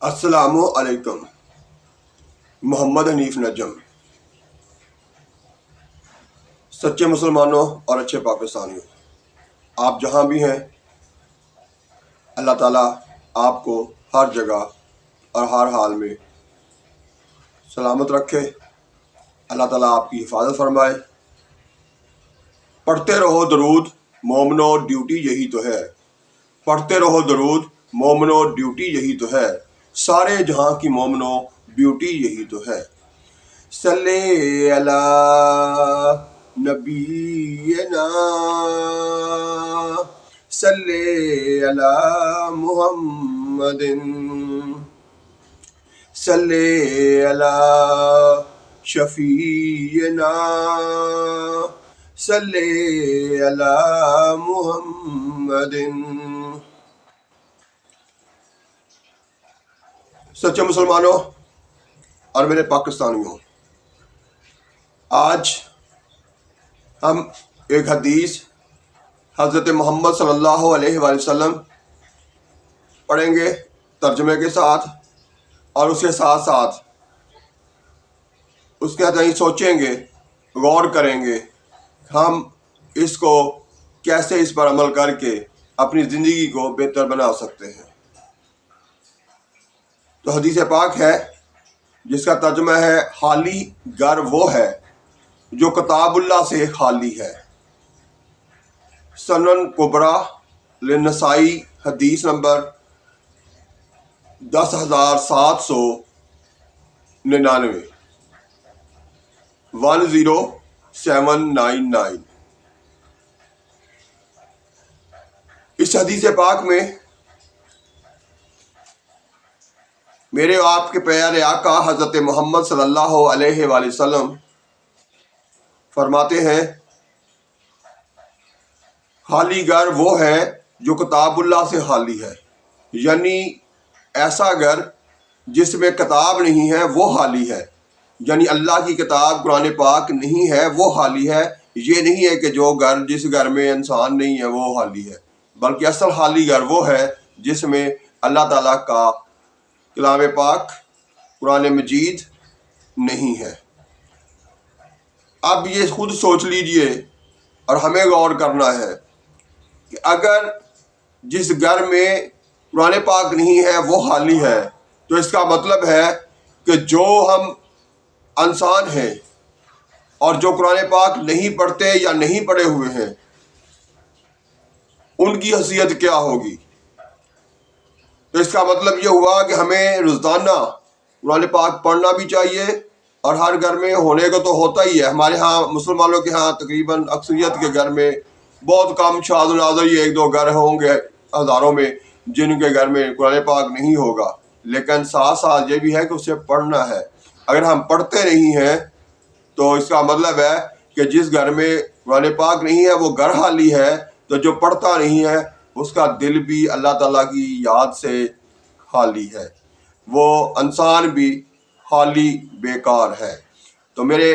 السلام علیکم۔ محمد حنیف نجم۔ سچے مسلمانوں اور اچھے پاکستانیوں، آپ جہاں بھی ہیں، اللہ تعالیٰ آپ کو ہر جگہ اور ہر حال میں سلامت رکھے۔ اللہ تعالیٰ آپ کی حفاظت فرمائے۔ پڑھتے رہو درود مومنو، ڈیوٹی یہی تو ہے۔ پڑھتے رہو درود مومنو، ڈیوٹی یہی تو ہے۔ سارے جہاں کی مومنو، ڈیوٹی یہی تو ہے۔ صلی علی نبینا، صلی علی محمد، صلی علی شفیعنا، صلی علی محمد۔ سچے مسلمانوں اور میرے پاکستانیوں، آج ہم ایک حدیث حضرت محمد صلی اللہ علیہ وآلہ وسلم پڑھیں گے ترجمے کے ساتھ، اور اس کے ساتھ ساتھ اس کے تئیں سوچیں گے، غور کریں گے ہم اس کو کیسے اس پر عمل کر کے اپنی زندگی کو بہتر بنا سکتے ہیں۔ تو حدیث پاک ہے جس کا ترجمہ ہے، خالی گھر وہ ہے جو کتاب اللہ سے خالی ہے۔ سنن کبریٰ للنسائی، حدیث نمبر 10,799، 10799۔ اس حدیث پاک میں میرے آپ کے پیارے آقا حضرت محمد صلی اللہ علیہ وآلہ وسلم فرماتے ہیں، خالی گھر وہ ہے جو کتاب اللہ سے خالی ہے، یعنی ایسا گھر جس میں کتاب نہیں ہے وہ خالی ہے، یعنی اللہ کی کتاب قرآن پاک نہیں ہے وہ خالی ہے۔ یہ نہیں ہے کہ جس گھر میں انسان نہیں ہے وہ خالی ہے، بلکہ اصل خالی گھر وہ ہے جس میں اللہ تعالیٰ کا کلام پاک قرآن مجید نہیں ہے۔ اب یہ خود سوچ لیجئے اور ہمیں غور کرنا ہے کہ اگر جس گھر میں قرآن پاک نہیں ہے وہ خالی ہے، تو اس کا مطلب ہے کہ جو ہم انسان ہیں اور جو قرآن پاک نہیں پڑھتے یا نہیں پڑھے ہوئے ہیں، ان کی حیثیت کیا ہوگی؟ تو اس کا مطلب یہ ہوا کہ ہمیں روزانہ قرآن پاک پڑھنا بھی چاہیے، اور ہر گھر میں ہونے کو تو ہوتا ہی ہے۔ ہمارے ہاں مسلمانوں کے ہاں تقریباً اکثریت کے گھر میں بہت کم، شاذ و نادر ہی ایک دو گھر ہوں گے ہزاروں میں جن کے گھر میں قرآن پاک نہیں ہوگا، لیکن ساتھ ساتھ یہ بھی ہے کہ اسے پڑھنا ہے۔ اگر ہم پڑھتے نہیں ہیں تو اس کا مطلب ہے کہ جس گھر میں قرآن پاک نہیں ہے وہ گھر خالی ہے، تو جو پڑھتا نہیں ہے اس کا دل بھی اللہ تعالیٰ کی یاد سے خالی ہے، وہ انسان بھی خالی بیکار ہے۔ تو میرے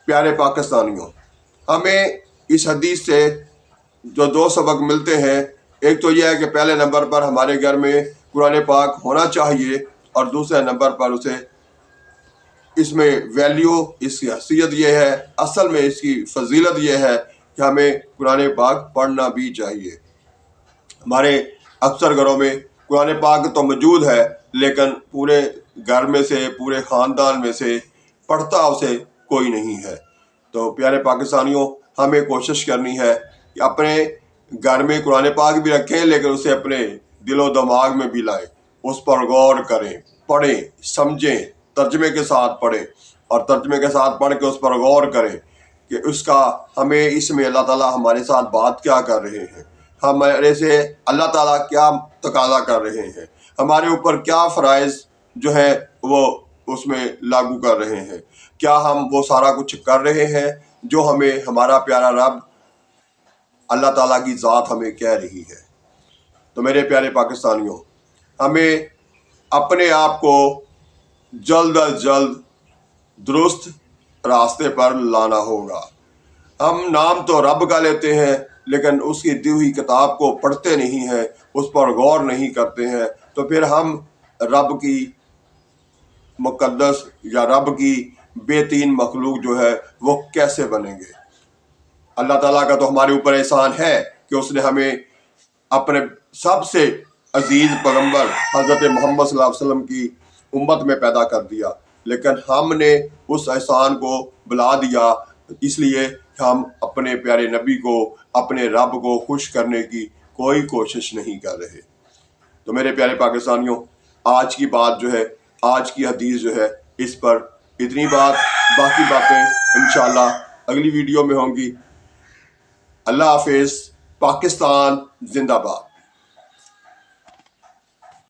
پیارے پاکستانیوں، ہمیں اس حدیث سے جو دو سبق ملتے ہیں، ایک تو یہ ہے کہ پہلے نمبر پر ہمارے گھر میں قرآن پاک ہونا چاہیے، اور دوسرے نمبر پر اس میں ویلیو، اس کی حیثیت یہ ہے، اصل میں اس کی فضیلت یہ ہے کہ ہمیں قرآن پاک پڑھنا بھی چاہیے۔ ہمارے اکثر گھروں میں قرآن پاک تو موجود ہے، لیکن پورے گھر میں سے، پورے خاندان میں سے پڑھتا اسے کوئی نہیں ہے۔ تو پیارے پاکستانیوں، ہمیں کوشش کرنی ہے کہ اپنے گھر میں قرآن پاک بھی رکھیں، لیکن اسے اپنے دل و دماغ میں بھی لائیں، اس پر غور کریں، پڑھیں، سمجھیں، ترجمے کے ساتھ پڑھیں، اور ترجمے کے ساتھ پڑھ کے اس پر غور کریں کہ ہمیں اس میں اللہ تعالیٰ ہمارے ساتھ بات کیا کر رہے ہیں، ہمارے سے اللہ تعالیٰ کیا تقاضا کر رہے ہیں، ہمارے اوپر کیا فرائض جو ہے وہ اس میں لاگو کر رہے ہیں، کیا ہم وہ سارا کچھ کر رہے ہیں جو ہمیں ہمارا پیارا رب اللہ تعالیٰ کی ذات ہمیں کہہ رہی ہے۔ تو میرے پیارے پاکستانیوں، ہمیں اپنے آپ کو جلد از جلد درست راستے پر لانا ہوگا۔ ہم نام تو رب کا لیتے ہیں، لیکن اس کی دی ہوئی کتاب کو پڑھتے نہیں ہیں، اس پر غور نہیں کرتے ہیں، تو پھر ہم رب کی مقدس یا رب کی بے تین مخلوق جو ہے وہ کیسے بنیں گے؟ اللہ تعالیٰ کا تو ہمارے اوپر احسان ہے کہ اس نے ہمیں اپنے سب سے عزیز پیغمبر حضرت محمد صلی اللہ علیہ وسلم کی امت میں پیدا کر دیا، لیکن ہم نے اس احسان کو بھلا دیا، اس لیے ہم اپنے پیارے نبی کو، اپنے رب کو خوش کرنے کی کوئی کوشش نہیں کر رہے۔ تو میرے پیارے پاکستانیوں، آج کی بات جو ہے، آج کی حدیث جو ہے، اس پر اتنی بات، باقی باتیں انشاءاللہ اگلی ویڈیو میں ہوں گی۔ اللہ حافظ۔ پاکستان زندہ باد۔